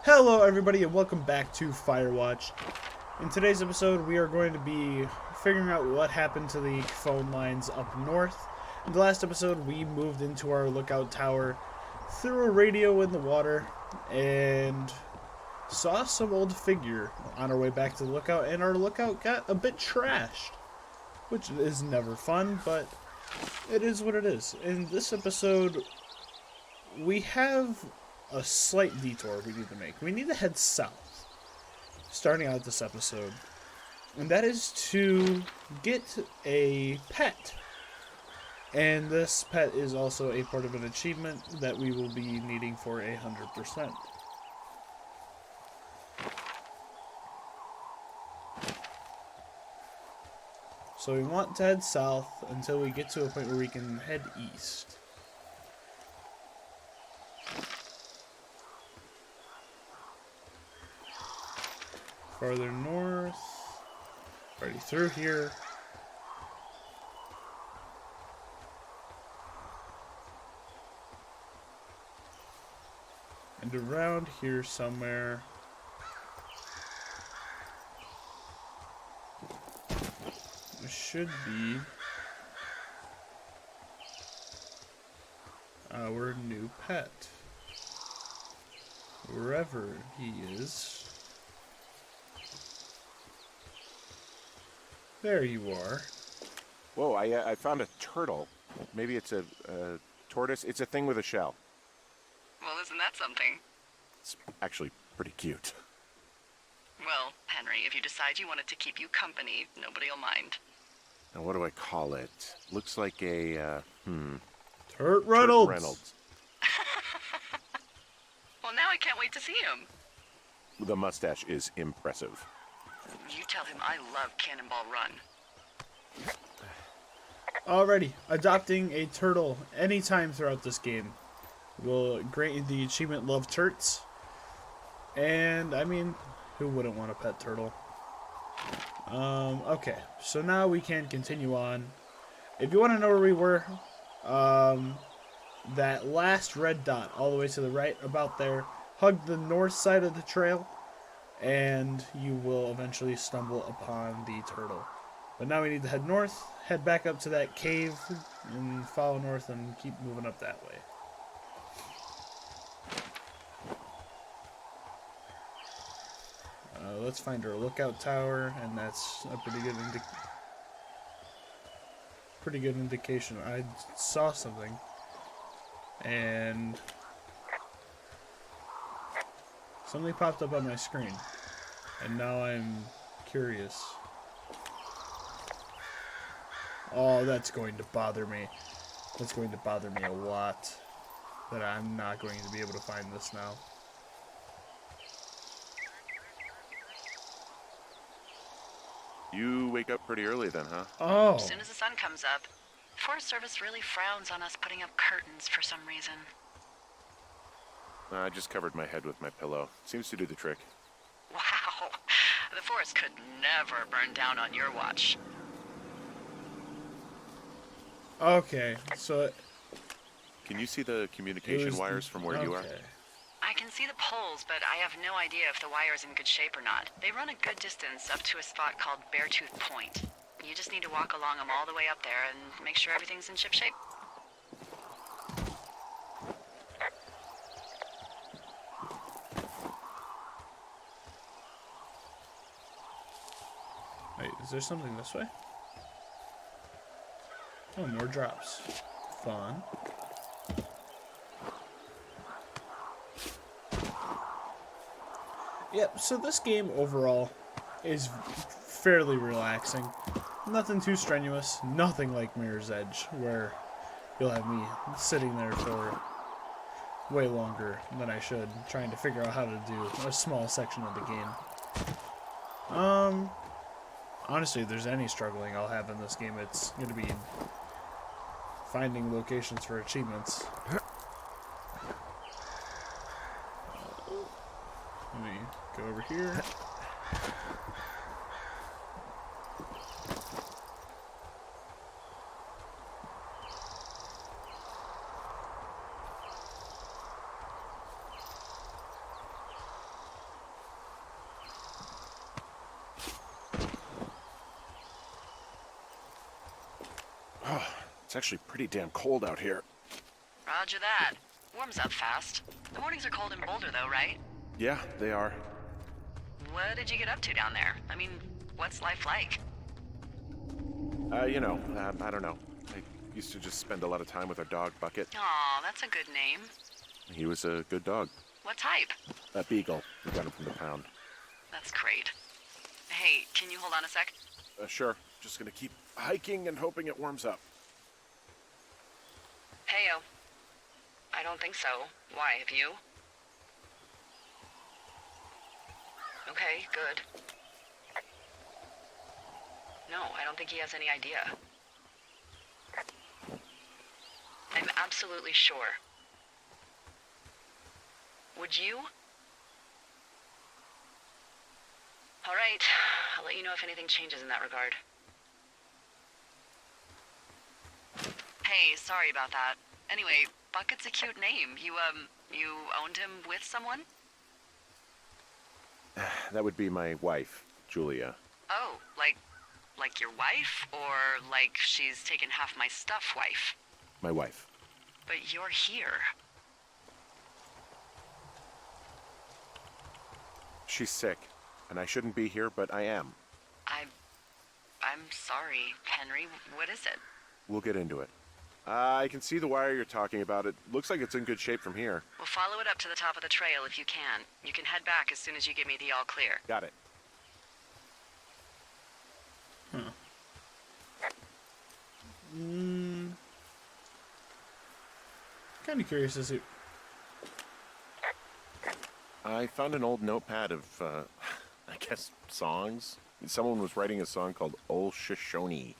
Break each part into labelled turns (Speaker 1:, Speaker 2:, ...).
Speaker 1: Hello everybody and welcome back to Firewatch. In today's episode we are going to be figuring out what happened to the phone lines up north. In the last episode we moved into our lookout tower, threw a radio in the water, and saw some old figure on our way back to the lookout, and our lookout got a bit trashed. Which is never fun, but it is what it is. In this episode we have a slight detour we need to make. We need to head south, starting out this episode, and that is to get a pet. And this pet is also a part of an achievement that we will be needing for 100%. So we want to head south until we get to a point where we can head east. Farther north, already through here. And around here somewhere. There should be our new pet. Wherever he is. There you are.
Speaker 2: Whoa, I found a turtle. Maybe it's a tortoise. It's a thing with a shell.
Speaker 3: Well, isn't that something?
Speaker 2: It's actually pretty cute.
Speaker 3: Well, Henry, if you decide you want it to keep you company, nobody will mind.
Speaker 2: Now, what do I call it? Looks like a,
Speaker 1: Turt Reynolds.
Speaker 2: Turt Reynolds.
Speaker 3: Well, now I can't wait to see him.
Speaker 2: The mustache is impressive.
Speaker 3: You tell him I love Cannonball Run.
Speaker 1: Alrighty, adopting a turtle anytime throughout this game will grant you the achievement Love Turts. And, I mean, who wouldn't want a pet turtle? Okay, so now we can continue on. If you want to know where we were, that last red dot all the way to the right, about there, hug the north side of the trail, and you will eventually stumble upon the turtle. But now we need to head north, head back up to that cave, and follow north and keep moving up that way. Let's find our lookout tower, and that's a pretty good indication. I saw something, and something popped up on my screen, and now I'm curious. Oh, that's going to bother me. That's going to bother me a lot, that I'm not going to be able to find this now.
Speaker 2: You wake up pretty early then, huh?
Speaker 1: Oh.
Speaker 3: As soon as the sun comes up, the Forest Service really frowns on us putting up curtains for some reason.
Speaker 2: I just covered my head with my pillow. Seems to do the trick.
Speaker 3: Wow, the forest could never burn down on your watch.
Speaker 1: Okay, so
Speaker 2: Can you see the communication wires from where you are?
Speaker 3: I can see the poles, but I have no idea if the wire's in good shape or not. They run a good distance up to a spot called Beartooth Point. You just need to walk along them all the way up there and make sure everything's in ship shape.
Speaker 1: Wait, is there something this way? Oh, more drops. Fun. Yep, so this game overall is fairly relaxing. Nothing too strenuous, nothing like Mirror's Edge, where you'll have me sitting there for way longer than I should, trying to figure out how to do a small section of the game. Honestly, if there's any struggling I'll have in this game, it's going to be finding locations for achievements. Let me go over here.
Speaker 2: It's actually pretty damn cold out here.
Speaker 3: Roger that. Warms up fast. The mornings are cold in Boulder, though, right?
Speaker 2: Yeah, they are.
Speaker 3: What did you get up to down there? I mean, what's life like?
Speaker 2: I don't know. I used to just spend a lot of time with our dog, Bucket.
Speaker 3: Aw, that's a good name.
Speaker 2: He was a good dog.
Speaker 3: What type?
Speaker 2: A beagle. We got him from the pound.
Speaker 3: That's great. Hey, can you hold on a sec?
Speaker 2: Sure. Just gonna keep hiking and hoping it warms up.
Speaker 3: Heyo. I don't think so. Why, have you? Okay, good. No, I don't think he has any idea. I'm absolutely sure. Would you? All right, I'll let you know if anything changes in that regard. Hey, sorry about that. Anyway, Bucket's a cute name. You owned him with someone?
Speaker 2: That would be my wife, Julia.
Speaker 3: Oh, like your wife? Or like she's taken half my stuff wife?
Speaker 2: My wife.
Speaker 3: But you're here.
Speaker 2: She's sick, and I shouldn't be here, but I am.
Speaker 3: I'm sorry, Henry. What is it?
Speaker 2: We'll get into it. I can see the wire you're talking about. It looks like it's in good shape from here.
Speaker 3: We'll follow it up to the top of the trail if you can. You can head back as soon as you give me the all clear.
Speaker 2: Got it.
Speaker 1: Huh. Kind of curious to see.
Speaker 2: I found an old notepad of, I guess, songs. Someone was writing a song called Ol' Shoshone.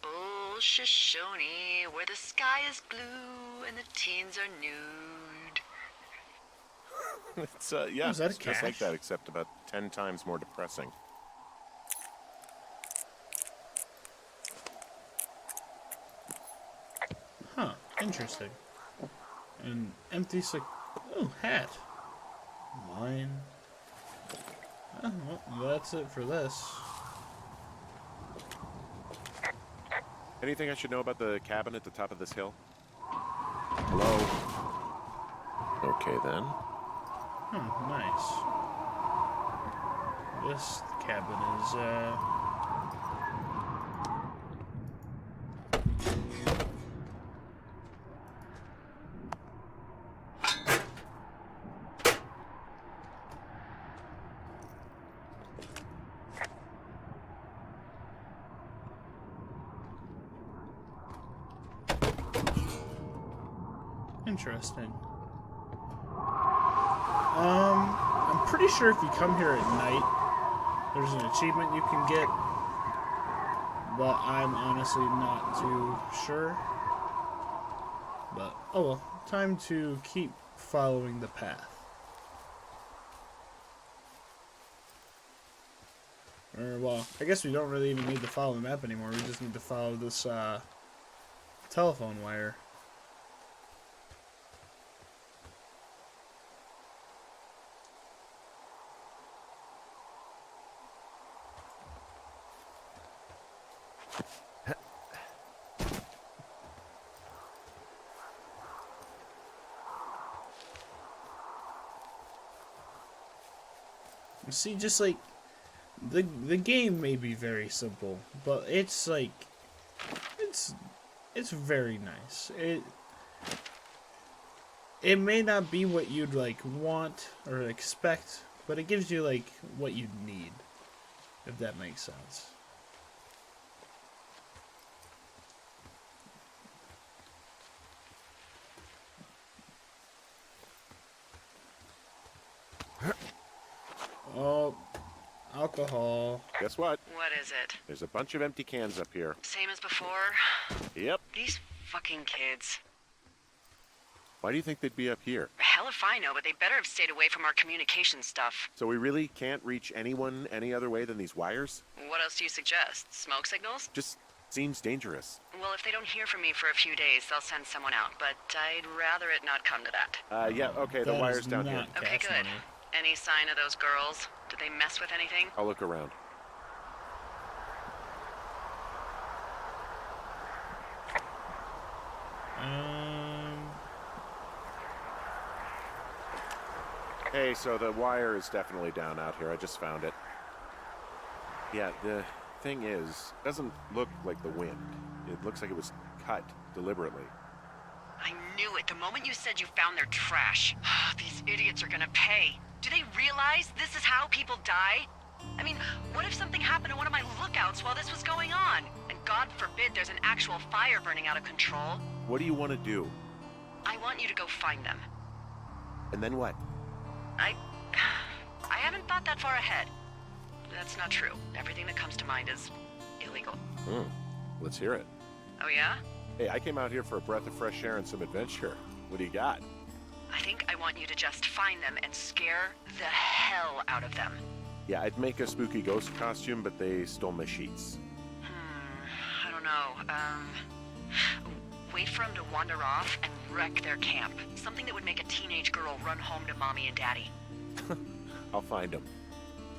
Speaker 3: Oh, Shoshone, where the sky is blue and the teens are nude.
Speaker 2: It's, yeah,
Speaker 1: Was that a
Speaker 2: it's just like
Speaker 1: cache?
Speaker 2: that, except about 10 times more depressing.
Speaker 1: Huh, interesting. An empty oh, hat. Mine. Oh, well, that's it for this.
Speaker 2: Anything I should know about the cabin at the top of this hill? Hello? Okay, then.
Speaker 1: Oh, nice. This cabin is, interesting. I'm pretty sure if you come here at night, there's an achievement you can get, but I'm honestly not too sure. But, oh well, time to keep following the path. Or, well, I guess we don't really even need to follow the map anymore, we just need to follow this, telephone wire. See, just like the game may be very simple, but it's like it's very nice. It may not be what you'd like want or expect, but it gives you like what you need, if that makes sense. Oh, alcohol.
Speaker 2: Guess what?
Speaker 3: What is it?
Speaker 2: There's a bunch of empty cans up here.
Speaker 3: Same as before?
Speaker 2: Yep.
Speaker 3: These fucking kids.
Speaker 2: Why do you think they'd be up here?
Speaker 3: Hell if I know, but they better have stayed away from our communication stuff.
Speaker 2: So we really can't reach anyone any other way than these wires?
Speaker 3: What else do you suggest? Smoke signals?
Speaker 2: Just seems dangerous.
Speaker 3: Well, if they don't hear from me for a few days, they'll send someone out, but I'd rather it not come to that.
Speaker 2: Yeah, okay, the
Speaker 1: That
Speaker 2: wire's
Speaker 1: is
Speaker 2: down here.
Speaker 1: not
Speaker 3: Okay,
Speaker 1: cash
Speaker 3: good.
Speaker 1: money.
Speaker 3: Any sign of those girls? Did they mess with anything?
Speaker 2: I'll look around. Hey, so the wire is definitely down out here. I just found it. Yeah, the thing is, it doesn't look like the wind. It looks like it was cut deliberately.
Speaker 3: I knew it the moment you said you found their trash. These idiots are gonna pay. Do they realize this is how people die? I mean, what if something happened to one of my lookouts while this was going on? And God forbid there's an actual fire burning out of control.
Speaker 2: What do you want to do?
Speaker 3: I want you to go find them.
Speaker 2: And then what?
Speaker 3: I haven't thought that far ahead. That's not true. Everything that comes to mind is illegal.
Speaker 2: Let's hear it.
Speaker 3: Oh yeah?
Speaker 2: Hey, I came out here for a breath of fresh air and some adventure. What do you got?
Speaker 3: I think I want you to just find them and scare the hell out of them.
Speaker 2: Yeah, I'd make a spooky ghost costume, but they stole my sheets.
Speaker 3: I don't know. Wait for them to wander off and wreck their camp. Something that would make a teenage girl run home to mommy and daddy.
Speaker 2: I'll find them.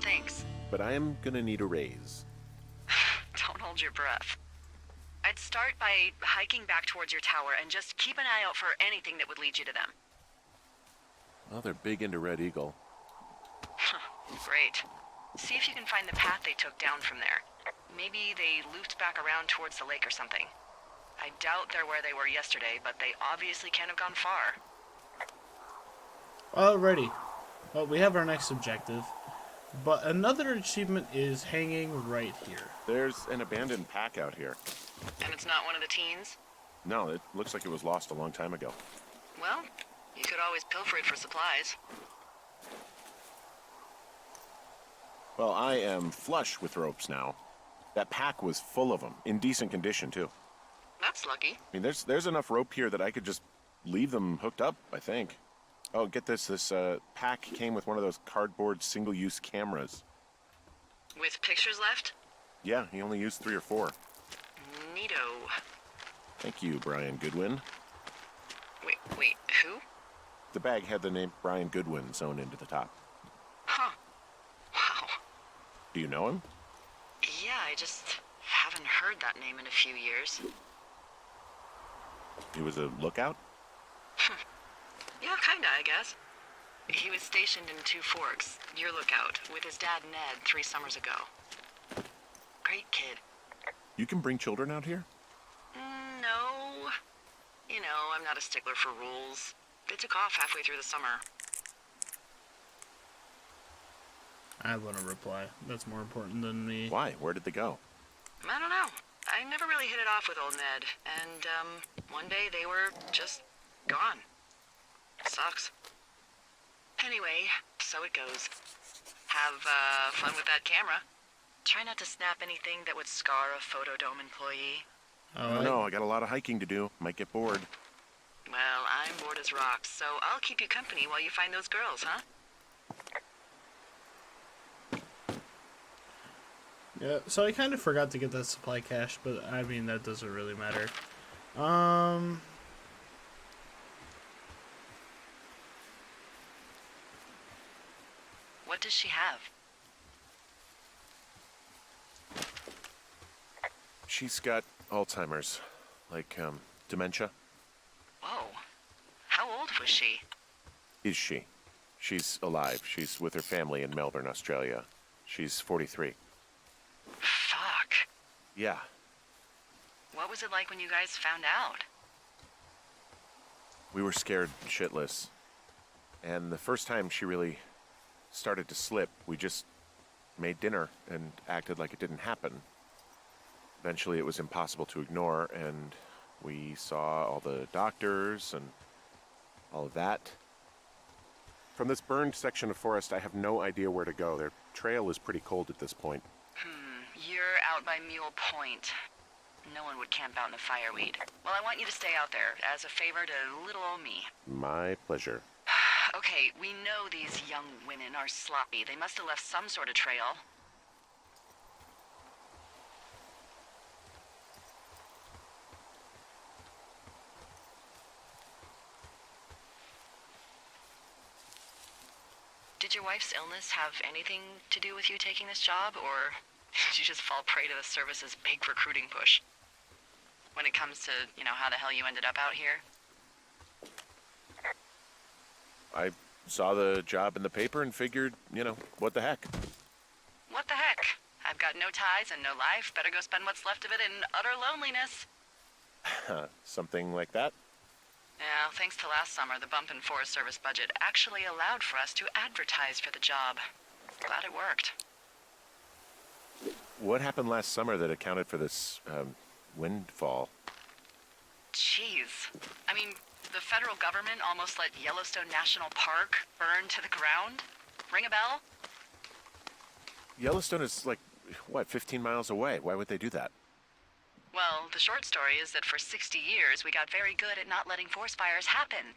Speaker 3: Thanks.
Speaker 2: But I am gonna need a raise.
Speaker 3: Don't hold your breath. I'd start by hiking back towards your tower and just keep an eye out for anything that would lead you to them.
Speaker 2: Well, they're big into Red Eagle.
Speaker 3: Great. See if you can find the path they took down from there. Maybe they looped back around towards the lake or something. I doubt they're where they were yesterday, but they obviously can't have gone far.
Speaker 1: Alrighty. Well, we have our next objective. But another achievement is hanging right here.
Speaker 2: There's an abandoned pack out here.
Speaker 3: And it's not one of the teens?
Speaker 2: No, it looks like it was lost a long time ago.
Speaker 3: Well, you could always pilfer it for supplies.
Speaker 2: Well, I am flush with ropes now. That pack was full of them, in decent condition, too.
Speaker 3: That's lucky.
Speaker 2: I mean, there's enough rope here that I could just leave them hooked up, I think. Oh, get this. This pack came with one of those cardboard single-use cameras.
Speaker 3: With pictures left?
Speaker 2: Yeah, he only used 3 or 4.
Speaker 3: Neato.
Speaker 2: Thank you, Brian Goodwin.
Speaker 3: Wait, who?
Speaker 2: The bag had the name Brian Goodwin sewn into the top.
Speaker 3: Huh. Wow.
Speaker 2: Do you know him?
Speaker 3: Yeah, I just haven't heard that name in a few years.
Speaker 2: He was a lookout?
Speaker 3: Yeah, kinda, I guess. He was stationed in Two Forks, your lookout, with his dad Ned 3 summers ago. Great kid.
Speaker 2: You can bring children out here?
Speaker 3: No. You know, I'm not a stickler for rules. They took off halfway through the summer.
Speaker 1: I want to reply. That's more important than me.
Speaker 2: Why? Where did they go?
Speaker 3: I don't know. I never really hit it off with old Ned, and, one day they were just gone. Sucks. Anyway, so it goes. Have, fun with that camera. Try not to snap anything that would scar a Photodome employee.
Speaker 2: Oh, no, I got a lot of hiking to do. Might get bored.
Speaker 3: Well, I'm bored as rocks, so I'll keep you company while you find those girls, huh?
Speaker 1: Yeah, so I kind of forgot to get that supply cache, but I mean, that doesn't really matter.
Speaker 3: What does she have?
Speaker 2: She's got Alzheimer's. Like, dementia.
Speaker 3: Whoa. How old was she?
Speaker 2: Is she? She's alive. She's with her family in Melbourne, Australia. She's 43.
Speaker 3: Fuck.
Speaker 2: Yeah.
Speaker 3: What was it like when you guys found out?
Speaker 2: We were scared shitless. And the first time she really started to slip, we just made dinner and acted like it didn't happen. Eventually it was impossible to ignore, and we saw all the doctors and all of that. From this burned section of forest, I have no idea where to go. Their trail is pretty cold at this point.
Speaker 3: You're out by Mule Point. No one would camp out in the fireweed. Well, I want you to stay out there as a favor to little old me.
Speaker 2: My pleasure.
Speaker 3: Okay, we know these young women are sloppy. They must have left some sort of trail. Did your wife's illness have anything to do with you taking this job, or did you just fall prey to the service's big recruiting push? When it comes to, how the hell you ended up out here?
Speaker 2: I saw the job in the paper and figured, what the heck.
Speaker 3: What the heck? I've got no ties and no life. Better go spend what's left of it in utter loneliness.
Speaker 2: Something like that?
Speaker 3: Yeah, thanks to last summer, the bump in Forest Service budget actually allowed for us to advertise for the job. Glad it worked.
Speaker 2: What happened last summer that accounted for this, windfall?
Speaker 3: Jeez. I mean, the federal government almost let Yellowstone National Park burn to the ground? Ring a bell?
Speaker 2: Yellowstone is 15 miles away. Why would they do that?
Speaker 3: Well, the short story is that for 60 years, we got very good at not letting forest fires happen.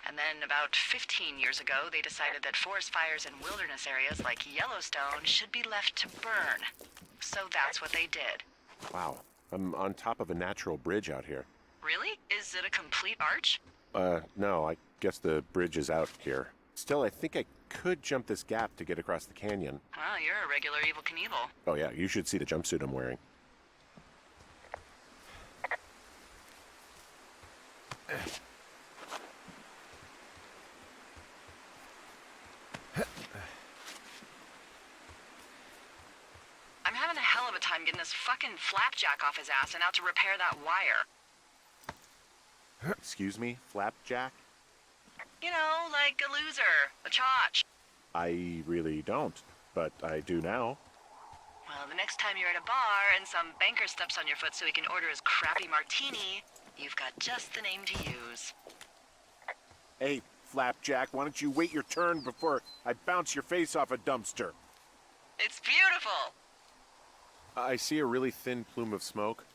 Speaker 3: And then about 15 years ago, they decided that forest fires in wilderness areas like Yellowstone should be left to burn. So that's what they did.
Speaker 2: Wow. I'm on top of a natural bridge out here.
Speaker 3: Really? Is it a complete arch?
Speaker 2: No, I guess the bridge is out here. Still, I think I could jump this gap to get across the canyon.
Speaker 3: Well, you're a regular Evel Knievel.
Speaker 2: Oh yeah, you should see the jumpsuit I'm wearing.
Speaker 3: I'm having a hell of a time getting this fucking flapjack off his ass and out to repair that wire.
Speaker 2: Excuse me, Flapjack?
Speaker 3: You know, like a loser, a chotch.
Speaker 2: I really don't, but I do now.
Speaker 3: Well, the next time you're at a bar and some banker steps on your foot so he can order his crappy martini, you've got just the name to use.
Speaker 2: Hey, Flapjack, why don't you wait your turn before I bounce your face off a dumpster?
Speaker 3: It's beautiful!
Speaker 2: I see a really thin plume of smoke.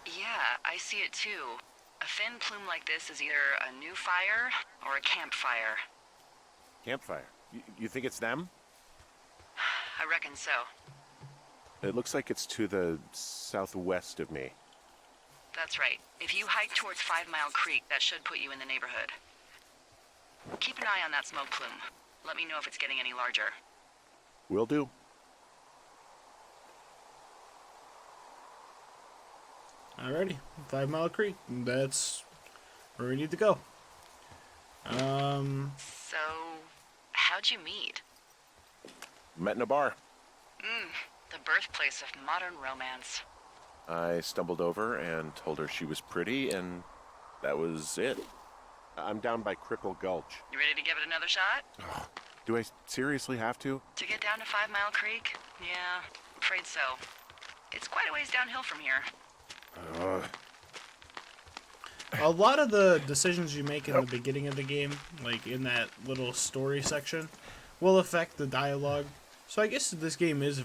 Speaker 3: Yeah, I see it too. A thin plume like this is either a new fire or a campfire.
Speaker 2: Campfire. You think it's them?
Speaker 3: I reckon so.
Speaker 2: It looks like it's to the southwest of me.
Speaker 3: That's right. If you hike towards 5 Mile Creek, that should put you in the neighborhood. Keep an eye on that smoke plume. Let me know if it's getting any larger.
Speaker 2: Will do.
Speaker 1: Alrighty, 5 Mile Creek. That's where we need to go.
Speaker 3: So, how'd you meet?
Speaker 2: Met in a bar.
Speaker 3: The birthplace of modern romance.
Speaker 2: I stumbled over and told her she was pretty, and that was it. I'm down by Cripple Gulch.
Speaker 3: You ready to give it another shot?
Speaker 2: Do I seriously have to?
Speaker 3: To get down to 5 Mile Creek? Yeah, afraid so. It's quite a ways downhill from here.
Speaker 1: A lot of the decisions you make in the beginning of the game, like in that little story section, will affect the dialogue. So I guess this game is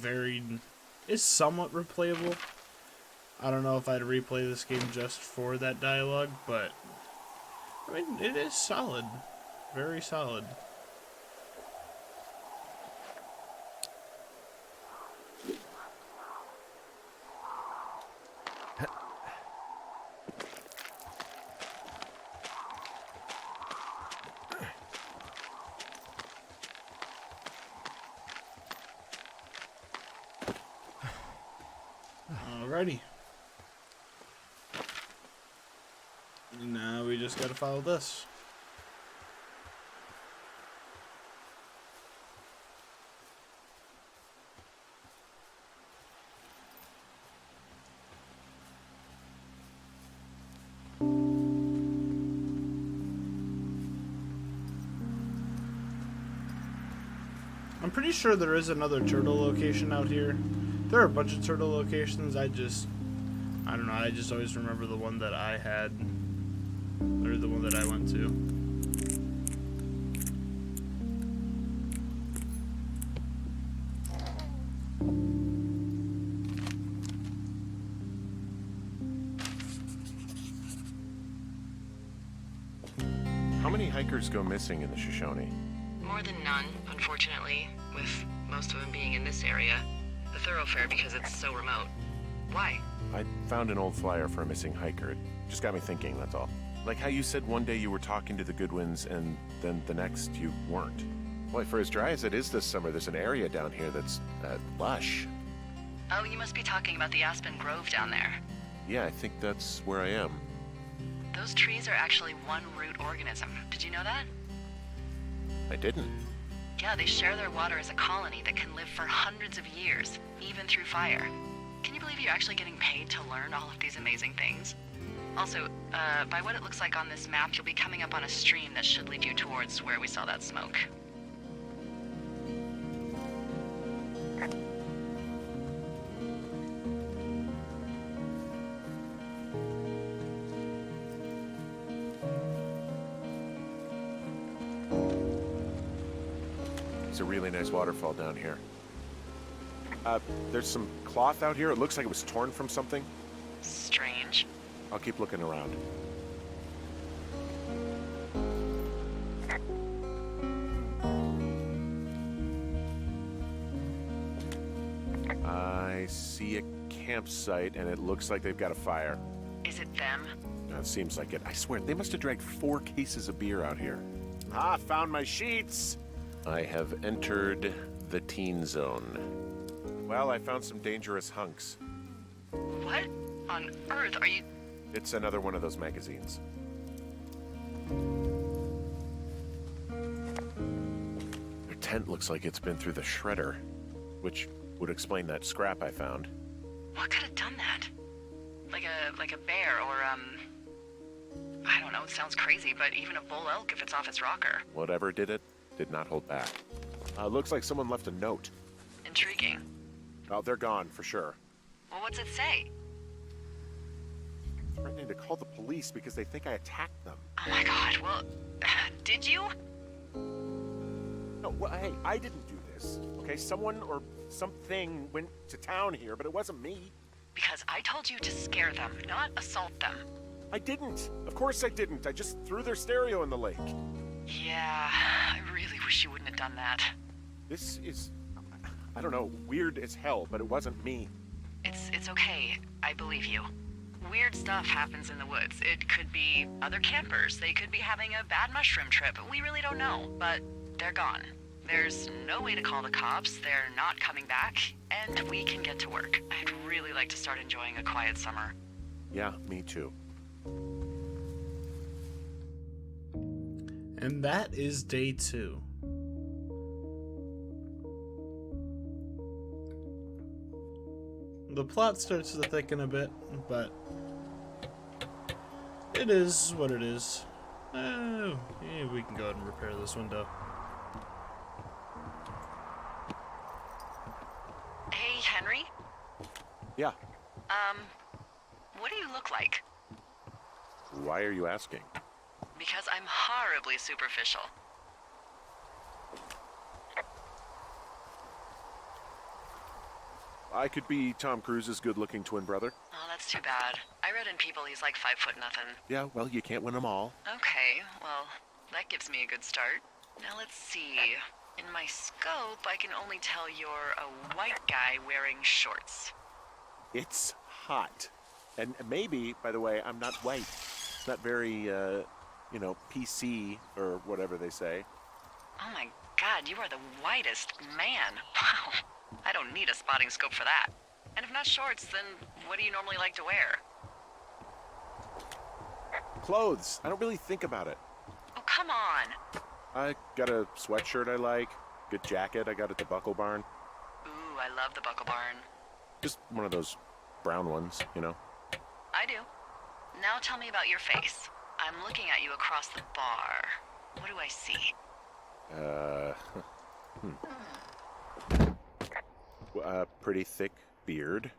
Speaker 1: somewhat replayable. I don't know if I'd replay this game just for that dialogue, but I mean, it is solid. Very solid. Alrighty. Now we just gotta follow this. I'm pretty sure there is another turtle location out here. There are a bunch of turtle locations. I don't know. I just always remember the one that I had, or the one that I went to.
Speaker 2: How many hikers go missing in the Shoshone?
Speaker 3: More than none, unfortunately, with most of them being in this area. The thoroughfare because it's so remote. Why?
Speaker 2: I found an old flyer for a missing hiker. It just got me thinking, that's all. Like how you said one day you were talking to the Goodwins and then the next you weren't. Boy, for as dry as it is this summer, there's an area down here that's lush.
Speaker 3: Oh, you must be talking about the Aspen Grove down there.
Speaker 2: Yeah, I think that's where I am.
Speaker 3: Those trees are actually one root organism. Did you know that?
Speaker 2: I didn't.
Speaker 3: Yeah, they share their water as a colony that can live for hundreds of years, even through fire. Can you believe you're actually getting paid to learn all of these amazing things? Also, by what it looks like on this map, you'll be coming up on a stream that should lead you towards where we saw that smoke.
Speaker 2: It's a really nice waterfall down here. There's some cloth out here. It looks like it was torn from something.
Speaker 3: Strange.
Speaker 2: I'll keep looking around. I see a campsite, and it looks like they've got a fire.
Speaker 3: Is it them?
Speaker 2: It seems like it. I swear, they must have dragged 4 cases of beer out here. Ah, found my sheets! I have entered the teen zone. Well, I found some dangerous hunks.
Speaker 3: What on earth are you...
Speaker 2: It's another one of those magazines. Their tent looks like it's been through the shredder, which would explain that scrap I found.
Speaker 3: What could have done that? Like a bear or, I don't know, it sounds crazy, but even a bull elk if it's off its rocker.
Speaker 2: Whatever did it, did not hold back. Looks like someone left a note.
Speaker 3: Intriguing.
Speaker 2: Oh, they're gone, for sure.
Speaker 3: Well, what's it say?
Speaker 2: Threatening to call the police because they think I attacked them.
Speaker 3: Oh my god, well, did you?
Speaker 2: No, well, hey, I didn't do this. Okay, someone or something went to town here, but it wasn't me.
Speaker 3: Because I told you to scare them, not assault them.
Speaker 2: I didn't. Of course I didn't. I just threw their stereo in the lake.
Speaker 3: Yeah, I really wish you wouldn't have done that.
Speaker 2: This is, I don't know, weird as hell, but it wasn't me.
Speaker 3: It's okay. I believe you. Weird stuff happens in the woods. It could be other campers. They could be having a bad mushroom trip. We really don't know, but they're gone. There's no way to call the cops. They're not coming back, and we can get to work. I'd really like to start enjoying a quiet summer.
Speaker 2: Yeah, me too.
Speaker 1: And that is day 2. The plot starts to thicken a bit, but it is what it is. Oh, yeah, we can go ahead and repair this window.
Speaker 3: Hey, Henry?
Speaker 2: Yeah.
Speaker 3: What do you look like?
Speaker 2: Why are you asking?
Speaker 3: Because I'm horribly superficial.
Speaker 2: I could be Tom Cruise's good-looking twin brother.
Speaker 3: Oh, that's too bad. I read in People he's like 5'0" nothing.
Speaker 2: Yeah, well, you can't win them all.
Speaker 3: Okay, well, that gives me a good start. Now let's see. In my scope, I can only tell you're a white guy wearing shorts.
Speaker 2: It's hot. And maybe, by the way, I'm not white. It's not very, PC or whatever they say.
Speaker 3: Oh my god, you are the whitest man. Wow. I don't need a spotting scope for that. And if not shorts, then what do you normally like to wear?
Speaker 2: Clothes. I don't really think about it.
Speaker 3: Oh, come on.
Speaker 2: I got a sweatshirt I like. Good jacket I got at the Buckle Barn.
Speaker 3: Ooh, I love the Buckle Barn.
Speaker 2: Just one of those brown ones, you know.
Speaker 3: I do. Now tell me about your face. I'm looking at you across the bar. What do I see?
Speaker 2: Pretty thick beard.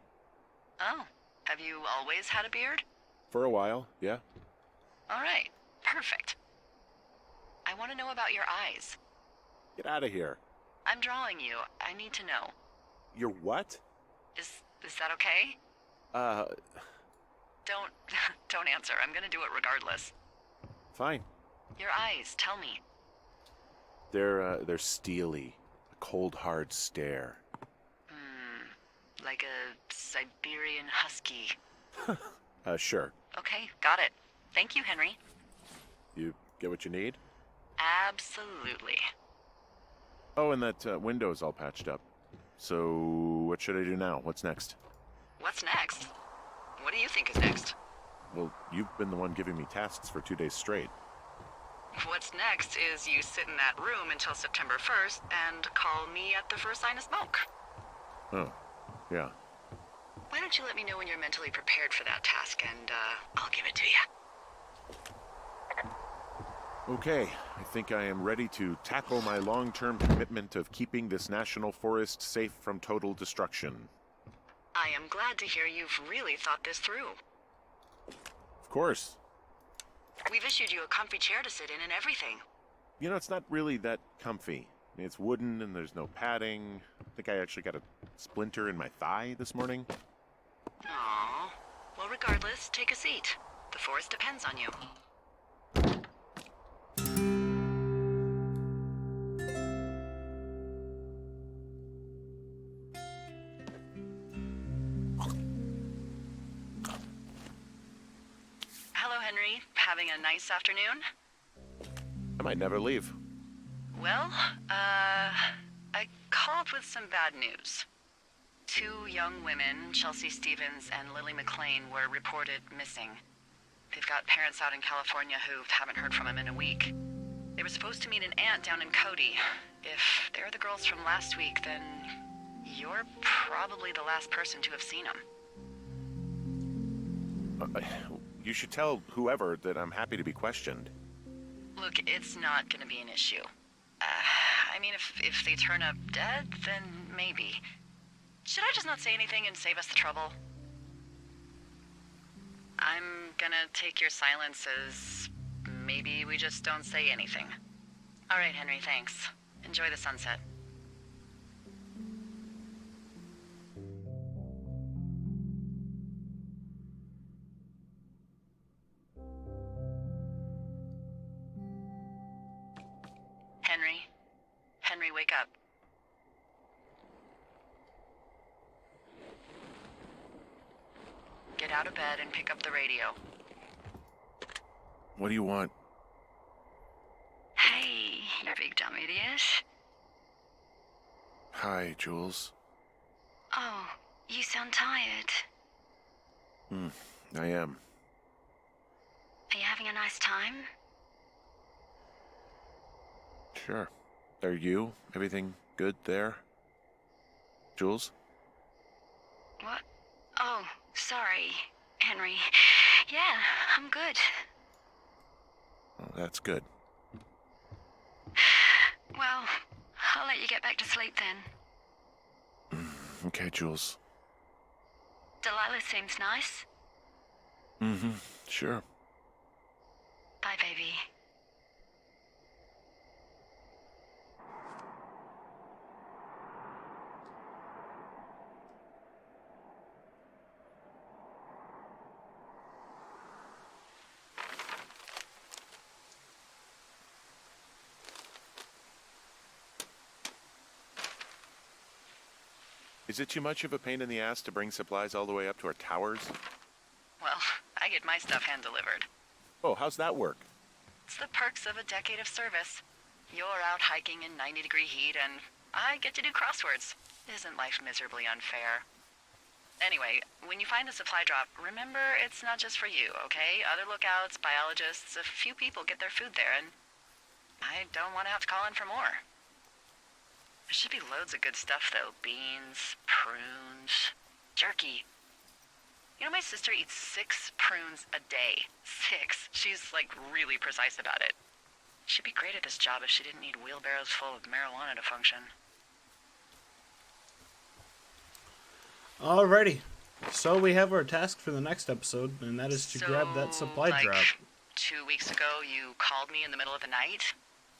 Speaker 3: Oh, have you always had a beard?
Speaker 2: For a while, yeah.
Speaker 3: All right, perfect. I want to know about your eyes.
Speaker 2: Get out of here.
Speaker 3: I'm drawing you. I need to know.
Speaker 2: You're what?
Speaker 3: Is that okay? Don't don't answer. I'm gonna do it regardless.
Speaker 2: Fine.
Speaker 3: Your eyes, tell me.
Speaker 2: They're steely. A cold, hard stare.
Speaker 3: Like a Siberian husky.
Speaker 2: Sure.
Speaker 3: Okay, got it. Thank you, Henry.
Speaker 2: You get what you need?
Speaker 3: Absolutely.
Speaker 2: Oh, and that window's all patched up. So, what should I do now? What's next?
Speaker 3: What's next? What do you think is next?
Speaker 2: Well, you've been the one giving me tasks for 2 days straight.
Speaker 3: What's next is you sit in that room until September 1st and call me at the first sign of smoke.
Speaker 2: Oh, yeah.
Speaker 3: Why don't you let me know when you're mentally prepared for that task, and I'll give it to you.
Speaker 2: Okay, I think I am ready to tackle my long-term commitment of keeping this national forest safe from total destruction.
Speaker 3: I am glad to hear you've really thought this through.
Speaker 2: Of course.
Speaker 3: We've issued you a comfy chair to sit in and everything.
Speaker 2: You know, it's not really that comfy. I mean, it's wooden and there's no padding. I think I actually got a splinter in my thigh this morning.
Speaker 3: Aww. Well, regardless, take a seat. The forest depends on you. Hello, Henry. Having a nice afternoon?
Speaker 2: I might never leave.
Speaker 3: Well, I called with some bad news. 2 young women, Chelsea Stevens and Lily McLean, were reported missing. They've got parents out in California who haven't heard from them in a week. They were supposed to meet an aunt down in Cody. If they're the girls from last week, then you're probably the last person to have seen them.
Speaker 2: You should tell whoever that I'm happy to be questioned.
Speaker 3: Look, it's not gonna be an issue. I mean, if they turn up dead, then maybe. Should I just not say anything and save us the trouble? I'm gonna take your silence as maybe we just don't say anything. All right, Henry, thanks. Enjoy the sunset. Henry? Henry, wake up. Get out of bed and pick up the radio.
Speaker 2: What do you want?
Speaker 3: Hey, you big dumb idiot.
Speaker 2: Hi, Jules.
Speaker 3: Oh, you sound tired.
Speaker 2: I am.
Speaker 3: Are you having a nice time?
Speaker 2: Sure. Are you? Everything good there? Jules?
Speaker 3: What? Oh, sorry, Henry. Yeah, I'm good.
Speaker 2: Oh, that's good.
Speaker 3: Well, I'll let you get back to sleep then.
Speaker 2: Okay, Jules.
Speaker 3: Delilah seems nice.
Speaker 2: Sure.
Speaker 3: Bye, baby.
Speaker 2: Is it too much of a pain in the ass to bring supplies all the way up to our towers?
Speaker 3: Well, I get my stuff hand-delivered.
Speaker 2: Oh, how's that work?
Speaker 3: It's the perks of a decade of service. You're out hiking in 90-degree heat, and I get to do crosswords. Isn't life miserably unfair? Anyway, when you find the supply drop, remember it's not just for you, okay? Other lookouts, biologists, a few people get their food there, and I don't want to have to call in for more. There should be loads of good stuff, though. Beans, prunes, jerky. You know, my sister eats 6 prunes a day. 6. She's, like, really precise about it. She'd be great at this job if she didn't need wheelbarrows full of marijuana to function.
Speaker 1: Alrighty. So we have our task for the next episode, and that is to grab that supply
Speaker 3: like,
Speaker 1: drop.
Speaker 3: 2 weeks ago, you called me in the middle of the night.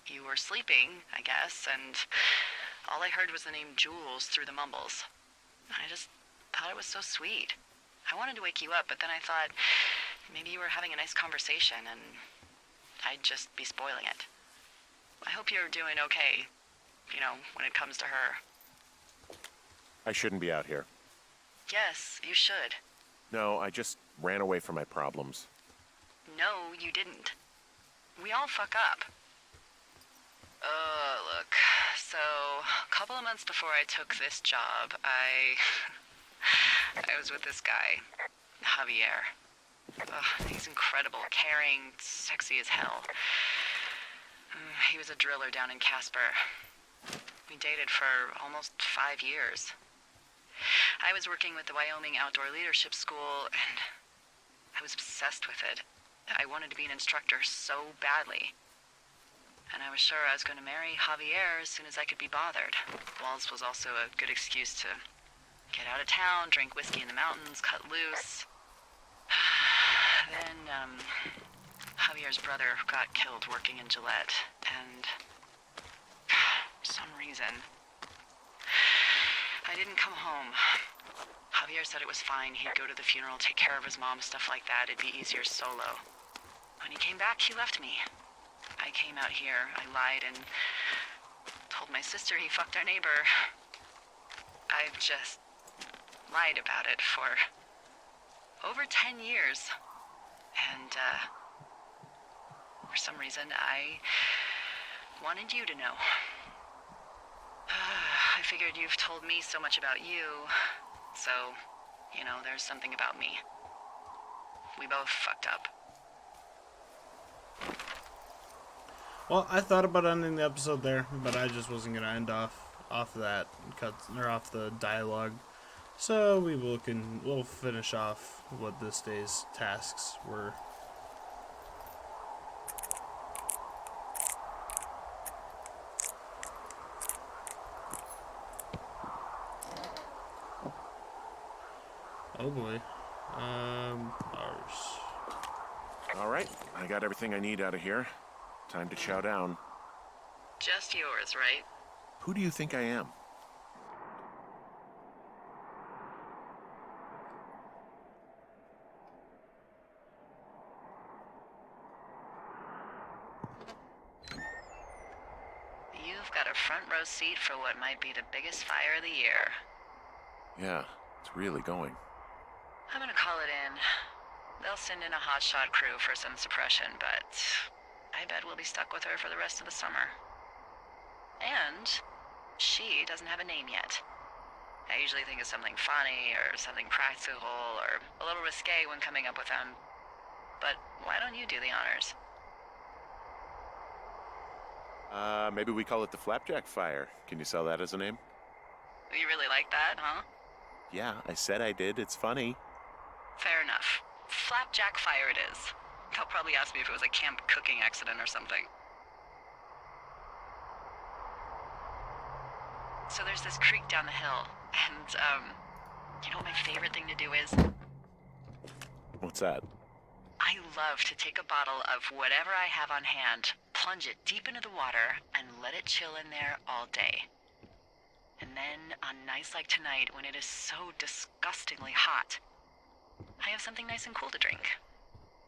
Speaker 3: You were sleeping, I guess, and all I heard was the name Jules through the mumbles. I just thought it was so sweet. I wanted to wake you up, but then I thought maybe you were having a nice conversation and I'd just be spoiling it. I hope you're doing okay, you know, when it comes to her.
Speaker 2: I shouldn't be out here.
Speaker 3: Yes, you should.
Speaker 2: No, I just ran away from my problems.
Speaker 3: No, you didn't. We all fuck up. Look, so a couple of months before I took this job, I was with this guy, Javier. He's incredible, caring, sexy as hell. He was a driller down in Casper. We dated for almost 5 years. I was working with the Wyoming Outdoor Leadership School, and I was obsessed with it. I wanted to be an instructor so badly. And I was sure I was going to marry Javier as soon as I could be bothered. Walls was also a good excuse to get out of town, drink whiskey in the mountains, cut loose. Then, Javier's brother got killed working in Gillette, and for some reason, I didn't come home. Javier said it was fine. He'd go to the funeral, take care of his mom, stuff like that. It'd be easier solo. When he came back, he left me. I came out here, I lied, and told my sister he fucked our neighbor. I've just lied about it for over 10 years. And, for some reason, I wanted you to know. I figured you've told me so much about you, so, there's something about me. We both fucked up.
Speaker 1: Well, I thought about ending the episode there, but I just wasn't gonna end off that off the dialogue. So we'll finish off what this day's tasks were. Oh boy. Ours.
Speaker 2: All right, I got everything I need out of here. Time to chow down.
Speaker 3: Just yours, right?
Speaker 2: Who do you think I am?
Speaker 3: You've got a front row seat for what might be the biggest fire of the year.
Speaker 2: Yeah, it's really going.
Speaker 3: I'm gonna call it in. They'll send in a hotshot crew for some suppression, but I bet we'll be stuck with her for the rest of the summer. And she doesn't have a name yet. I usually think of something funny or something practical or a little risque when coming up with them. But why don't you do the honors?
Speaker 2: Maybe we call it the Flapjack Fire. Can you sell that as a name?
Speaker 3: You really like that, huh?
Speaker 2: Yeah, I said I did. It's funny.
Speaker 3: Fair enough. Flapjack Fire it is. They'll probably ask me if it was a camp cooking accident or something. So there's this creek down the hill, and, you know what my favorite thing to do is?
Speaker 2: What's that?
Speaker 3: I love to take a bottle of whatever I have on hand, plunge it deep into the water, and let it chill in there all day. And then, on nights like tonight, when it is so disgustingly hot, I have something nice and cool to drink.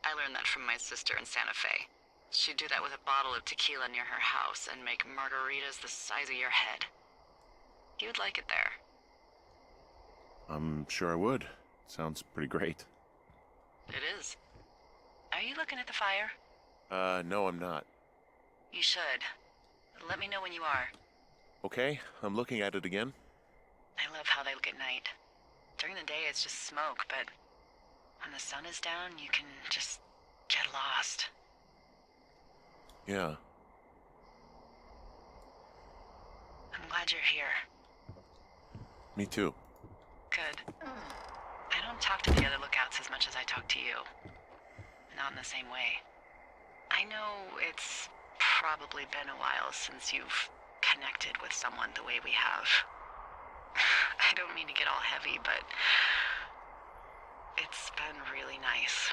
Speaker 3: I learned that from my sister in Santa Fe. She'd do that with a bottle of tequila near her house and make margaritas the size of your head. You'd like it there.
Speaker 2: I'm sure I would. Sounds pretty great.
Speaker 3: It is. Are you looking at the fire?
Speaker 2: No, I'm not.
Speaker 3: You should. Let me know when you are.
Speaker 2: Okay, I'm looking at it again.
Speaker 3: I love how they look at night. During the day, it's just smoke, but when the sun is down, you can just get lost.
Speaker 2: Yeah.
Speaker 3: I'm glad you're here.
Speaker 2: Me too.
Speaker 3: Good. I don't talk to the other lookouts as much as I talk to you. Not in the same way. I know it's probably been a while since you've connected with someone the way we have. I don't mean to get all heavy, but it's been really nice.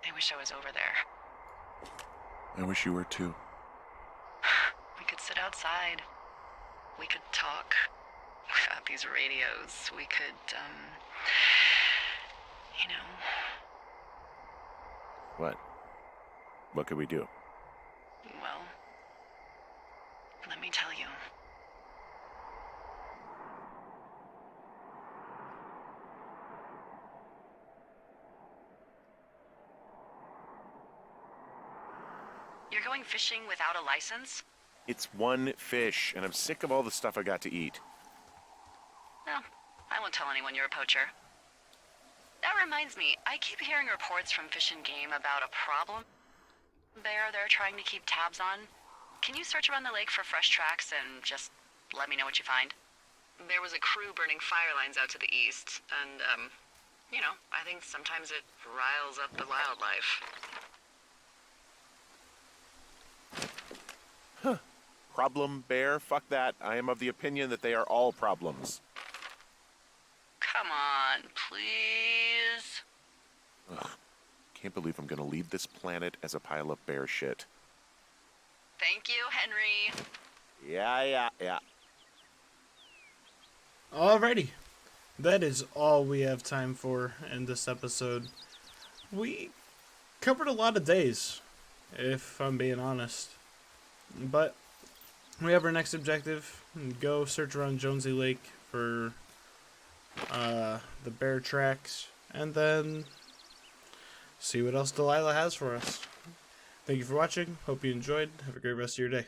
Speaker 3: I wish I was over there.
Speaker 2: I wish you were too.
Speaker 3: We could sit outside. We could talk without these radios. We could, you know.
Speaker 2: What? What could we do?
Speaker 3: Well, let me tell you. You're going fishing without a license?
Speaker 2: It's one fish, and I'm sick of all the stuff I got to eat.
Speaker 3: No, I won't tell anyone you're a poacher. That reminds me, I keep hearing reports from Fish and Game about a problem bear they're trying to keep tabs on. Can you search around the lake for fresh tracks and just let me know what you find? There was a crew burning fire lines out to the east, and, I think sometimes it riles up the wildlife.
Speaker 2: Problem bear? Fuck that. I am of the opinion that they are all problems.
Speaker 3: Come on, please.
Speaker 2: Ugh. Can't believe I'm gonna leave this planet as a pile of bear shit.
Speaker 3: Thank you, Henry.
Speaker 2: Yeah.
Speaker 1: Alrighty. That is all we have time for in this episode. We covered a lot of days, if I'm being honest. But we have our next objective. Go search around Jonesy Lake for the bear tracks, and then see what else Delilah has for us. Thank you for watching. Hope you enjoyed. Have a great rest of your day.